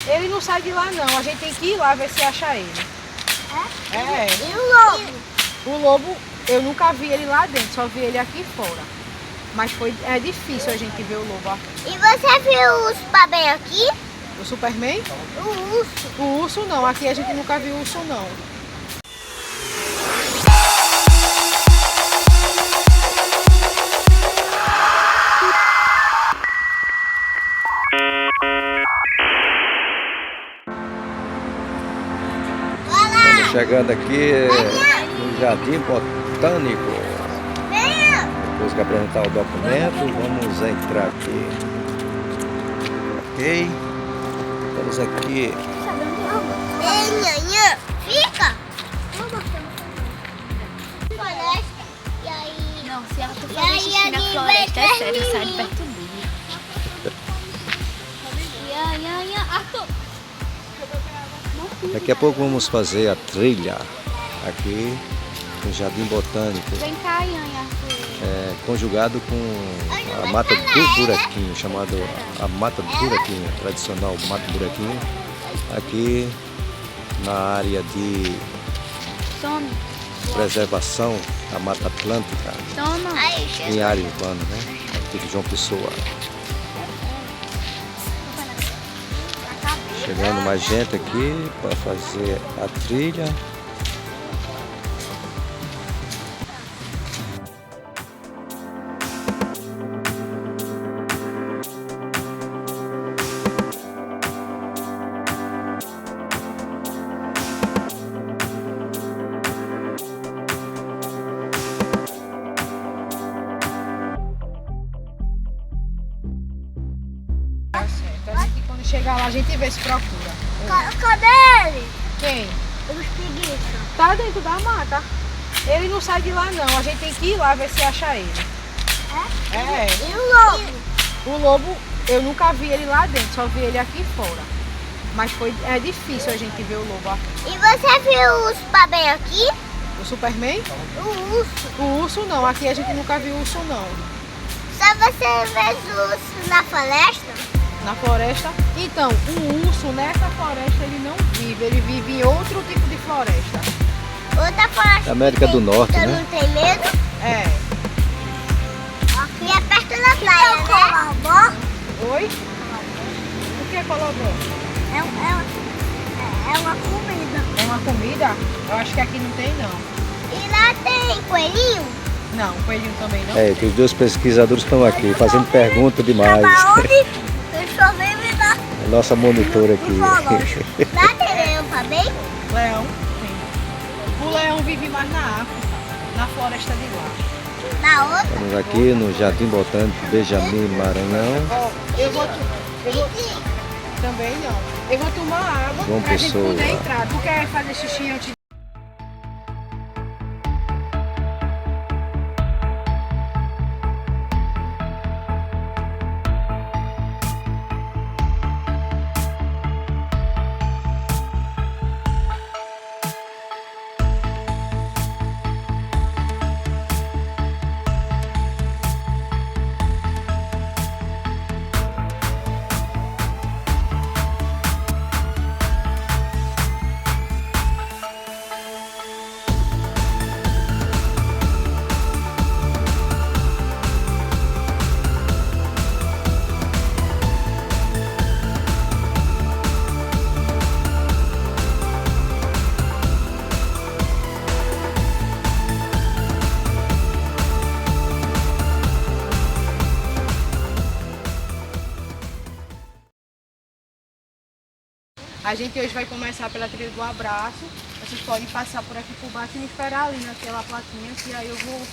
Ele não sai de lá não, a gente tem que ir lá ver se acha ele. É? E o lobo? O lobo, eu nunca vi ele lá dentro, só vi ele aqui fora. Mas é difícil a gente ver o lobo aqui. E você viu o urso bem aqui? O Superman? O urso. O urso não, aqui a gente nunca viu urso não. Estamos chegando aqui no Jardim Botânico. Venha! Depois que apresentar o documento, vamos entrar aqui. Ok? Estamos aqui. Ei, nhanhã, fica! Floresta. E aí? Não, se ela for E fazer aí, xixi na ali floresta, vai é sério, sai de terminar. perto dele. Arthur! Daqui a pouco vamos fazer a trilha aqui no Jardim Botânico, Vem cá, Yanha, Arthur. conjugado com a Mata do Buraquinho, chamado a Mata do Buraquinho, tradicional Mata do Buraquinho, aqui na área de Toma, preservação da Mata Atlântica, toma. Aí, em área urbana, né? Aqui de João Pessoa. Chegando mais gente aqui para fazer a trilha. Tá certo. A gente, quando chegar lá, a gente vê se procura. Cadê ele? Quem? Os preguiças. Tá dentro da mata. Ele não sai de lá não, a gente tem que ir lá ver se acha ele. É? E o lobo? O lobo, eu nunca vi ele lá dentro, só vi ele aqui fora. Mas é difícil a gente ver o lobo aqui. E você viu o urso bem aqui? O Superman? O urso. O urso não, aqui a gente nunca viu urso não. Só você vê o urso na floresta? Na floresta. Então, o urso nessa floresta ele não vive, ele vive em outro tipo de floresta. Outra floresta. Da América que do Norte, você né? não tem medo? É. E é perto da praia, né? Colobó? Oi? O que é colobó? É uma comida. É uma comida? Eu acho que aqui não tem não. E lá tem coelhinho? Não, coelhinho também não. Que os dois pesquisadores estão aqui fazendo pergunta demais. Onde? Deixa eu ver me dar A nossa monitora aqui. zoológico. Lá tem leão também? Leão? Tem. O leão vive mais na África, na floresta de lá. Na outra? Estamos aqui no Jardim Botânico Benjamin Maranhão. Ó, eu vou também não. Eu vou tomar água João pra gente Pessoa. poder entrar. Tu quer fazer xixi antes? A gente hoje vai começar pela trilha do abraço. Vocês podem passar por aqui por baixo e me esperar ali naquela plaquinha, que aí eu vou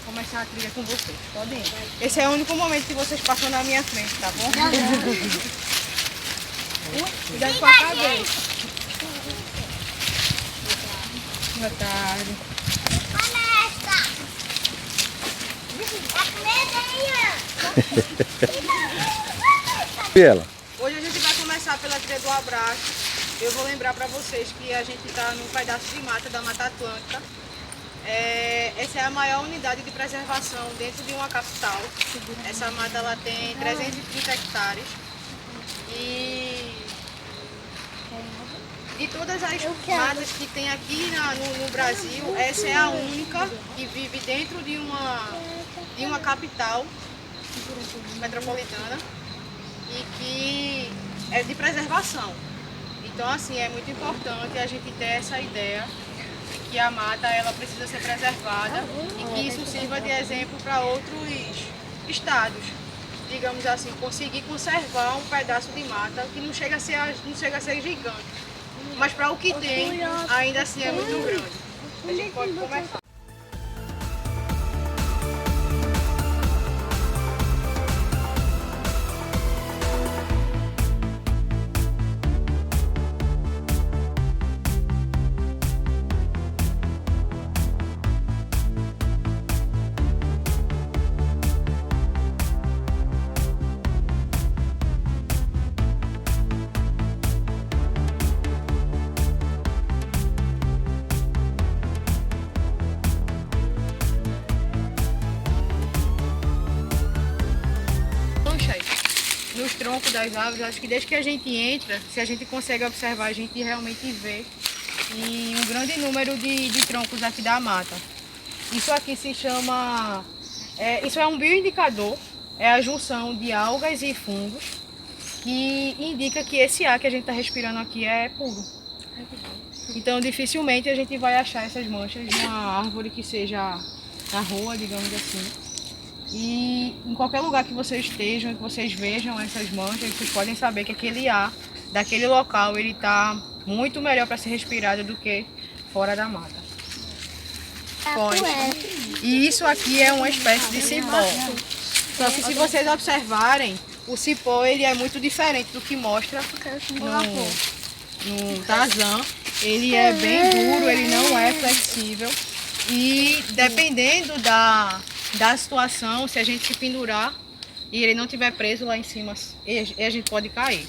começar a trilha com vocês. Podem ir. Esse é o único momento que vocês passam na minha frente, tá bom? Cuidado com a cabeça. Boa tarde. E ela? Hoje a gente vai começar pela trilha do abraço. Eu vou lembrar para vocês que a gente está num pedaço de mata da Mata Atlântica. Essa é a maior unidade de preservação dentro de uma capital. Essa mata ela tem 330 hectares. E De todas as matas que tem aqui no Brasil, essa é a única que vive dentro de uma capital metropolitana e que é de preservação. Então, assim, é muito importante a gente ter essa ideia de que a mata ela precisa ser preservada e que isso sirva de exemplo para outros estados. Digamos assim, conseguir conservar um pedaço de mata que não chega a ser gigante, mas para o que tem, ainda assim é muito grande. A gente pode começar. Nos troncos das árvores, acho que desde que a gente entra, se a gente consegue observar, a gente realmente vê e um grande número de troncos aqui da mata. Isso aqui se chama, isso é um bioindicador, é a junção de algas e fungos que indica que esse ar que a gente está respirando aqui é puro. Então dificilmente a gente vai achar essas manchas numa árvore que seja na rua, digamos assim. E em qualquer lugar que vocês estejam, que vocês vejam essas manchas, vocês podem saber que aquele ar daquele local ele está muito melhor para ser respirado do que fora da mata. Pode. E isso aqui é uma espécie de cipó. Só que se vocês observarem, o cipó ele é muito diferente do que mostra no Tarzan. Ele é bem duro, ele não é flexível. E dependendo da situação, se a gente se pendurar e ele não estiver preso lá em cima, a gente pode cair.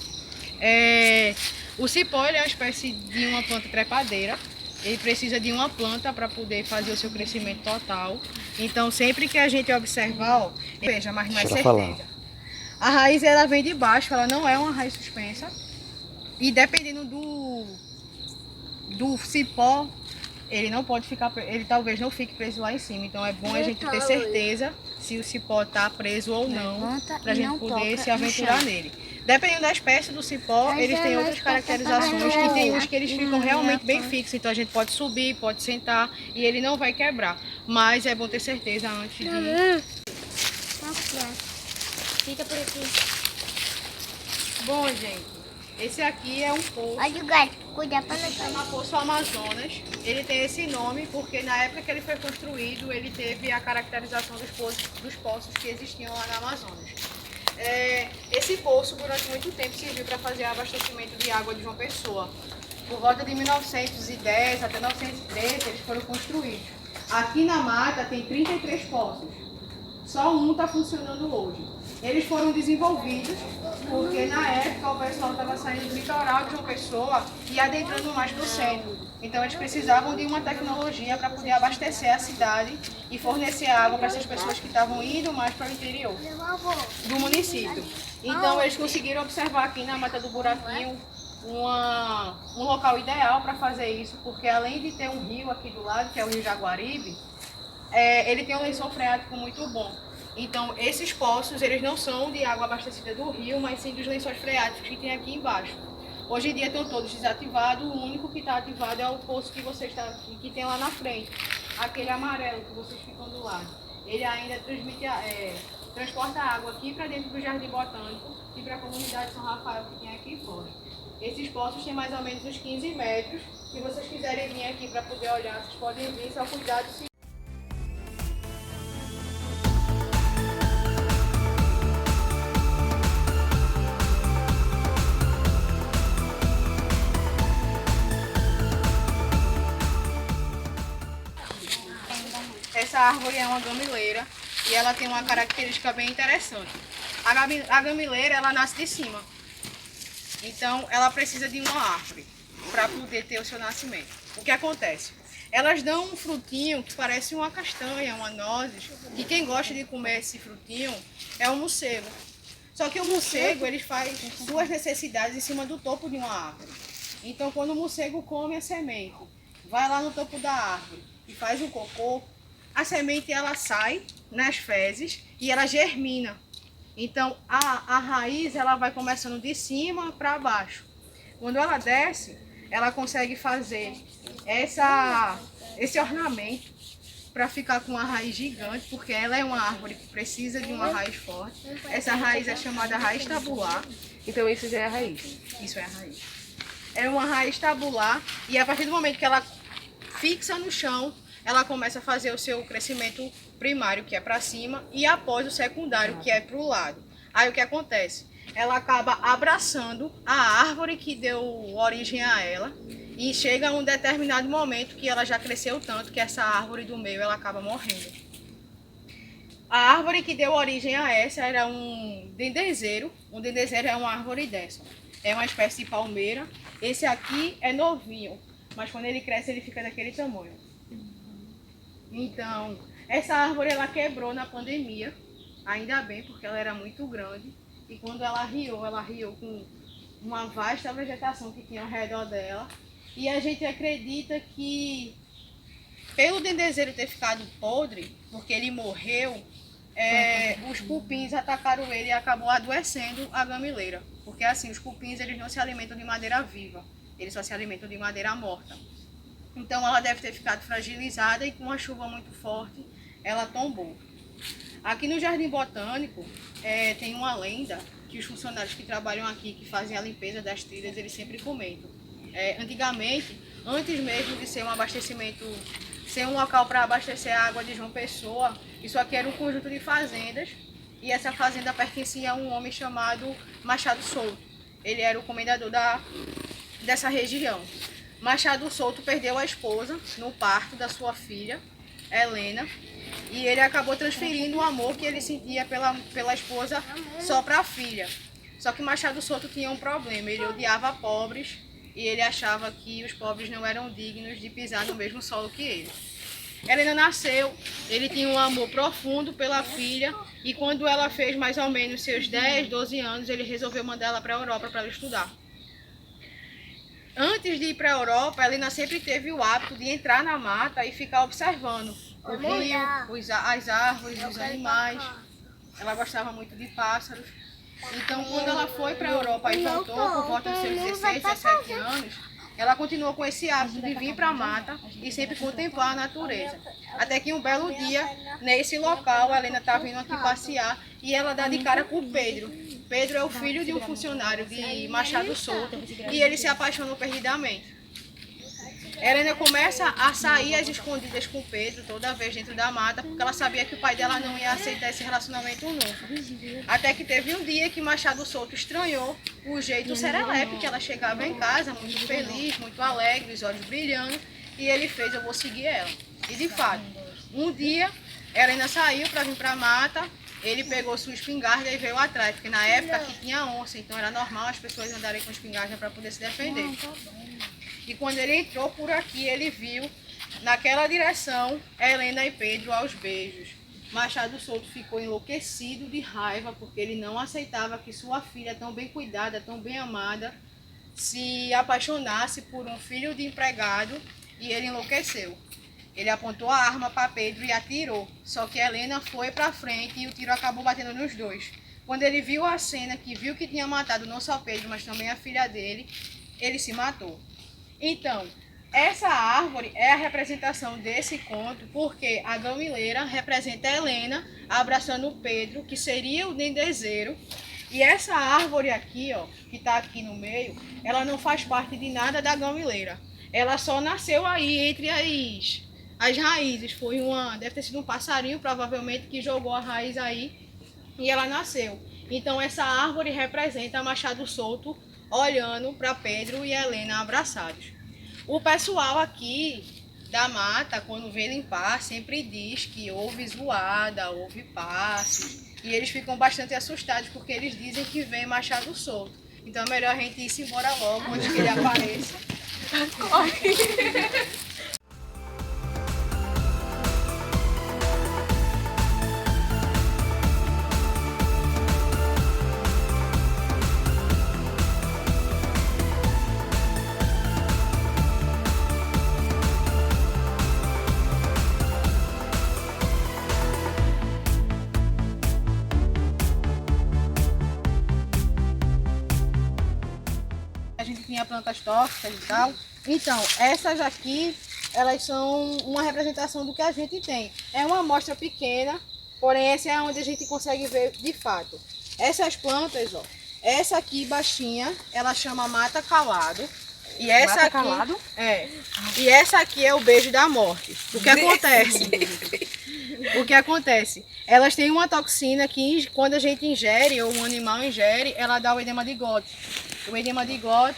O cipó ele é uma espécie de uma planta trepadeira. Ele precisa de uma planta para poder fazer o seu crescimento total. Então, sempre que a gente observar, ó, veja, mas não é certeza. A raiz ela vem de baixo, ela não é uma raiz suspensa. E dependendo do cipó, ele não pode ficar, ele talvez não fique preso lá em cima. Então é bom a gente ter certeza se o cipó está preso ou não, para a gente poder se aventurar nele. Dependendo da espécie do cipó, eles têm outras caracterizações e tem uns que eles ficam realmente bem fixos. Então a gente pode subir, pode sentar e ele não vai quebrar. Mas é bom ter certeza antes de ir. Fica por aqui. Bom, gente, esse aqui é um poço. Olha o gato, cuida para Se chama Poço Amazonas. Ele tem esse nome porque na época que ele foi construído, ele teve a caracterização dos poços que existiam lá na Amazonas. Esse poço, durante muito tempo, serviu para fazer abastecimento de água de João Pessoa. Por volta de 1910 até 1913, eles foram construídos. Aqui na mata tem 33 poços. Só um está funcionando hoje. Eles foram desenvolvidos porque na época o pessoal estava saindo do litoral de João Pessoa e adentrando mais para o centro. Então eles precisavam de uma tecnologia para poder abastecer a cidade e fornecer água para essas pessoas que estavam indo mais para o interior do município. Então eles conseguiram observar aqui na Mata do Buraquinho um local ideal para fazer isso, porque além de ter um rio aqui do lado, que é o Rio Jaguaribe, ele tem um lençol freático muito bom. Então, esses poços, eles não são de água abastecida do rio, mas sim dos lençóis freáticos que tem aqui embaixo. Hoje em dia estão todos desativados, o único que está ativado é o poço que que tem lá na frente. Aquele amarelo que vocês ficam do lado. Ele ainda transporta água aqui para dentro do Jardim Botânico e para a comunidade São Rafael que tem aqui fora. Esses poços têm mais ou menos uns 15 metros. Se vocês quiserem vir aqui para poder olhar, vocês podem vir, só cuidado se... Essa árvore é uma gamileira e ela tem uma característica bem interessante. A gamileira, ela nasce de cima. Então, ela precisa de uma árvore para poder ter o seu nascimento. O que acontece? Elas dão um frutinho que parece uma castanha, uma nozes, que quem gosta de comer esse frutinho é o morcego. Só que o morcego, ele faz suas necessidades em cima do topo de uma árvore. Então, quando o morcego come a semente, vai lá no topo da árvore e faz o cocô, a semente ela sai nas fezes e ela germina. Então, a raiz ela vai começando de cima para baixo. Quando ela desce, ela consegue fazer esse ornamento para ficar com uma raiz gigante, porque ela é uma árvore que precisa de uma raiz forte. Essa raiz é chamada raiz tabular. Então isso já é a raiz. Isso é a raiz. É uma raiz tabular e a partir do momento que ela fixa no chão, ela começa a fazer o seu crescimento primário, que é para cima, e após o secundário, que é para o lado. Aí o que acontece? Ela acaba abraçando a árvore que deu origem a ela e chega a um determinado momento que ela já cresceu tanto que essa árvore do meio ela acaba morrendo. A árvore que deu origem a essa era um dendezeiro. Um dendezeiro é uma árvore dessa. É uma espécie de palmeira. Esse aqui é novinho, mas quando ele cresce ele fica daquele tamanho. Então, essa árvore ela quebrou na pandemia, ainda bem, porque ela era muito grande. E quando ela riou com uma vasta vegetação que tinha ao redor dela. E a gente acredita que, pelo dendezeiro ter ficado podre, porque ele morreu, os cupins atacaram ele e acabou adoecendo a gamileira. Porque assim, os cupins eles não se alimentam de madeira viva, eles só se alimentam de madeira morta. Então ela deve ter ficado fragilizada e com uma chuva muito forte ela tombou. Aqui no Jardim Botânico tem uma lenda que os funcionários que trabalham aqui, que fazem a limpeza das trilhas, eles sempre comentam. Antigamente, antes mesmo de ser um abastecimento, ser um local para abastecer a água de João Pessoa, isso aqui era um conjunto de fazendas e essa fazenda pertencia a um homem chamado Machado Souto. Ele era o comendador dessa região. Machado Souto perdeu a esposa no parto da sua filha, Helena, e ele acabou transferindo o amor que ele sentia pela esposa só para a filha. Só que Machado Souto tinha um problema, ele odiava pobres e ele achava que os pobres não eram dignos de pisar no mesmo solo que ele. Helena nasceu, ele tinha um amor profundo pela filha e quando ela fez mais ou menos seus 10, 12 anos, ele resolveu mandar ela para a Europa para ela estudar. Antes de ir para a Europa, Helena sempre teve o hábito de entrar na mata e ficar observando o rio, as árvores, os animais. Ela gostava muito de pássaros. Então, quando ela foi para a Europa e voltou por volta dos seus 16, 17 anos, ela continuou com esse hábito de vir para a mata e sempre contemplar a natureza. Até que um belo dia, nesse local, a Helena está vindo aqui passear e ela dá de cara com o Pedro. Pedro é o filho de um funcionário de Machado Souto e ele se apaixonou perdidamente. Helena começa a sair às escondidas com Pedro toda vez dentro da mata, porque ela sabia que o pai dela não ia aceitar esse relacionamento nunca. Até que teve um dia que Machado Souto estranhou o jeito serelepe que ela chegava em casa, muito feliz, muito alegre, os olhos brilhando, e ele fez, eu vou seguir ela. E de fato, um dia, Helena saiu para vir para a mata, ele pegou sua espingarda e veio atrás, porque na época aqui tinha onça, então era normal as pessoas andarem com espingarda para poder se defender. E quando ele entrou por aqui, ele viu, naquela direção, Helena e Pedro aos beijos. Machado Souto ficou enlouquecido de raiva, porque ele não aceitava que sua filha, tão bem cuidada, tão bem amada, se apaixonasse por um filho de empregado, e ele enlouqueceu. Ele apontou a arma para Pedro e atirou, só que Helena foi para frente e o tiro acabou batendo nos dois. Quando ele viu a cena, que viu que tinha matado não só Pedro, mas também a filha dele, ele se matou. Então, essa árvore é a representação desse conto, porque a gamileira representa a Helena abraçando o Pedro, que seria o dendezeiro. E essa árvore aqui, ó, que está aqui no meio, ela não faz parte de nada da gamileira. Ela só nasceu aí entre as raízes. Deve ter sido um passarinho, provavelmente, que jogou a raiz aí e ela nasceu. Então, essa árvore representa Machado Souto olhando para Pedro e Helena abraçados. O pessoal aqui da mata, quando vem limpar, sempre diz que houve zoada, houve passos, e eles ficam bastante assustados porque eles dizem que vem Machado Souto. Então é melhor a gente ir embora logo antes que ele apareça. Corre! gente tinha plantas tóxicas e tal. Então, essas aqui, elas são uma representação do que a gente tem. É uma amostra pequena, porém essa é onde a gente consegue ver de fato. Essas plantas, ó, essa aqui baixinha, ela chama mata calado. E essa Mata aqui calado? é. E essa aqui é o beijo da morte. O que acontece? O que acontece? Elas têm uma toxina que quando a gente ingere ou um animal ingere, ela dá o edema de Gott. O edema de Gott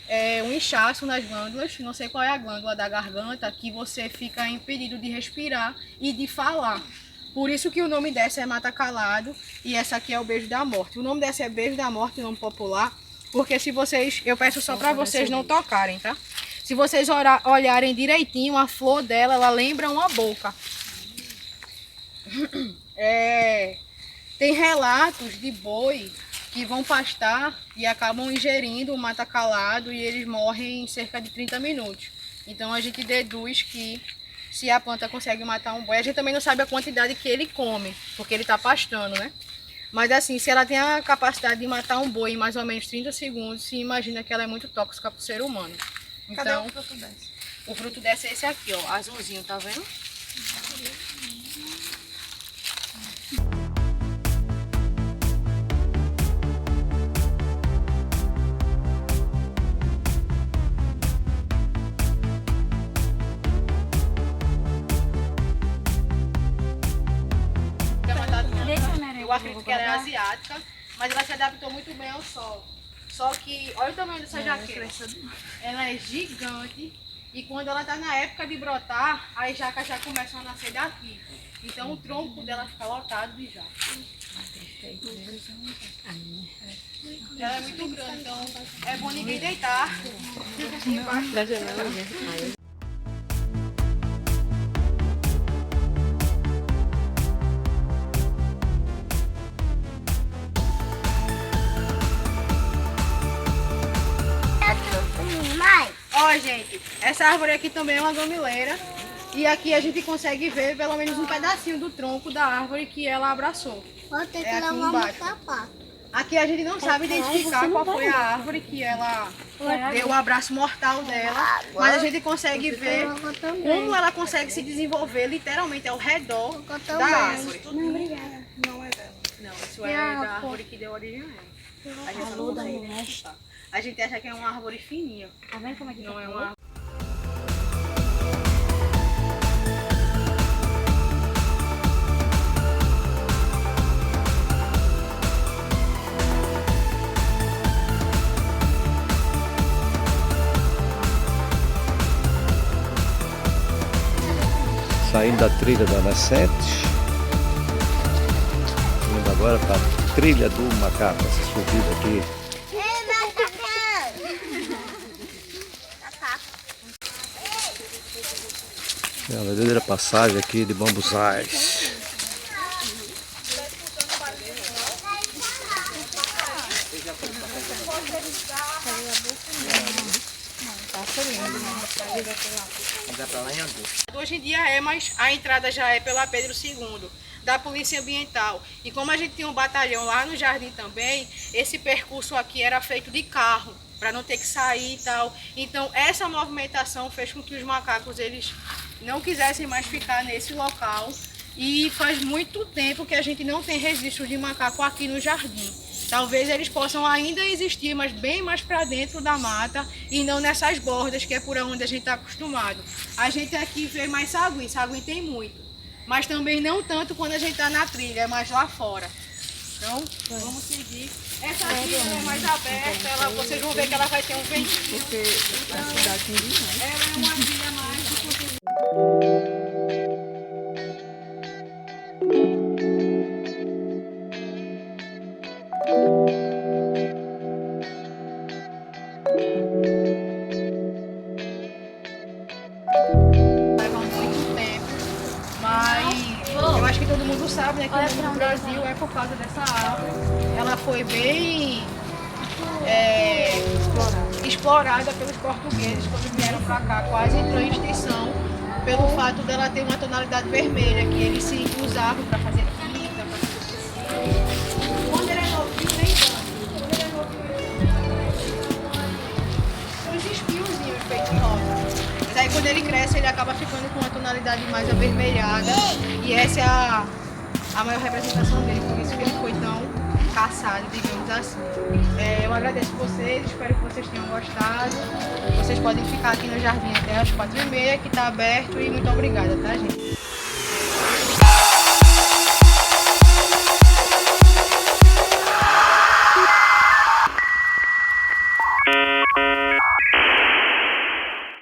é um inchaço nas glândulas, não sei qual é a glândula da garganta, que você fica impedido de respirar e de falar. Por isso que o nome dessa é mata calado e essa aqui é o beijo da morte. O nome dessa é beijo da morte, o nome popular, porque se vocês, eu peço só para vocês não tocarem, tá? Se vocês olharem direitinho, a flor dela, ela lembra uma boca. Tem relatos de boi que vão pastar e acabam ingerindo o mata calado e eles morrem em cerca de 30 minutos. Então a gente deduz que se a planta consegue matar um boi, a gente também não sabe a quantidade que ele come, porque ele está pastando, né? Mas assim, se ela tem a capacidade de matar um boi em mais ou menos 30 segundos, se imagina que ela é muito tóxica para o ser humano. Cadê Então, o fruto desse? o fruto dessa é esse aqui, ó, azulzinho, tá vendo? Eu acredito que ela é asiática, mas ela se adaptou muito bem ao sol. Só que, olha o tamanho dessa jaqueira. Ela é gigante e quando ela está na época de brotar, as jacas já começam a nascer daqui. Então o tronco dela fica lotado de jaca. Ela é muito grande, então é bom ninguém deitar embaixo da janela. Ó, gente, essa árvore aqui também é uma gamileira. E aqui a gente consegue ver pelo menos um pedacinho do tronco da árvore que ela abraçou. Vou ter que É aqui levar um embaixo. sapato. Aqui a gente não sabe identificar qual foi a árvore que ela deu o abraço mortal dela. Mas a gente consegue ver como ela consegue se desenvolver literalmente ao redor da árvore. Não, obrigada. Não é dela. Não, isso é da árvore que deu origem a ela. A gente só não consegue identificar. A gente acha que é uma árvore fininha. Tá vendo como é que Não tá é feio? uma árvore. Saindo da trilha da Nascente, indo agora para a trilha do macaco, essa subida aqui. É uma verdadeira passagem aqui de bambuzais. Hoje em dia é, mas a entrada já é pela Pedro II, da Polícia Ambiental. E como a gente tinha um batalhão lá no Jardim também, esse percurso aqui era feito de carro, para não ter que sair e tal. Então essa movimentação fez com que os macacos eles não quisessem mais ficar nesse local. E faz muito tempo que a gente não tem registro de macaco aqui no Jardim. Talvez eles possam ainda existir, mas bem mais para dentro da mata e não nessas bordas, que é por onde a gente está acostumado. A gente aqui vê mais saguim tem muito, mas também não tanto quando a gente está na trilha, é mais lá fora. Então, vamos seguir. Essa aqui ela é mais aberta, vocês vão ver que ela vai ter um ventinho. Então, ela é uma trilha mais... Leva muito tempo, mas eu acho que todo mundo sabe, né, que no Brasil é por causa dessa árvore. Ela foi bem explorada pelos portugueses quando vieram para cá, quase entrou em extinção pelo fato dela ter uma tonalidade vermelha, que eles se usavam para fazer tinta, para fazer tecido. Quando ele é novinho, nem tanto. Quando ele é novinho, cresce, ele acaba ficando com uma tonalidade mais avermelhada. E essa é a maior representação dele, por isso que ele foi tão caçado, digamos assim. Eu agradeço vocês, espero que vocês tenham gostado. Vocês podem ficar aqui no jardim até as 4h30, que está aberto, e muito obrigada, tá, gente?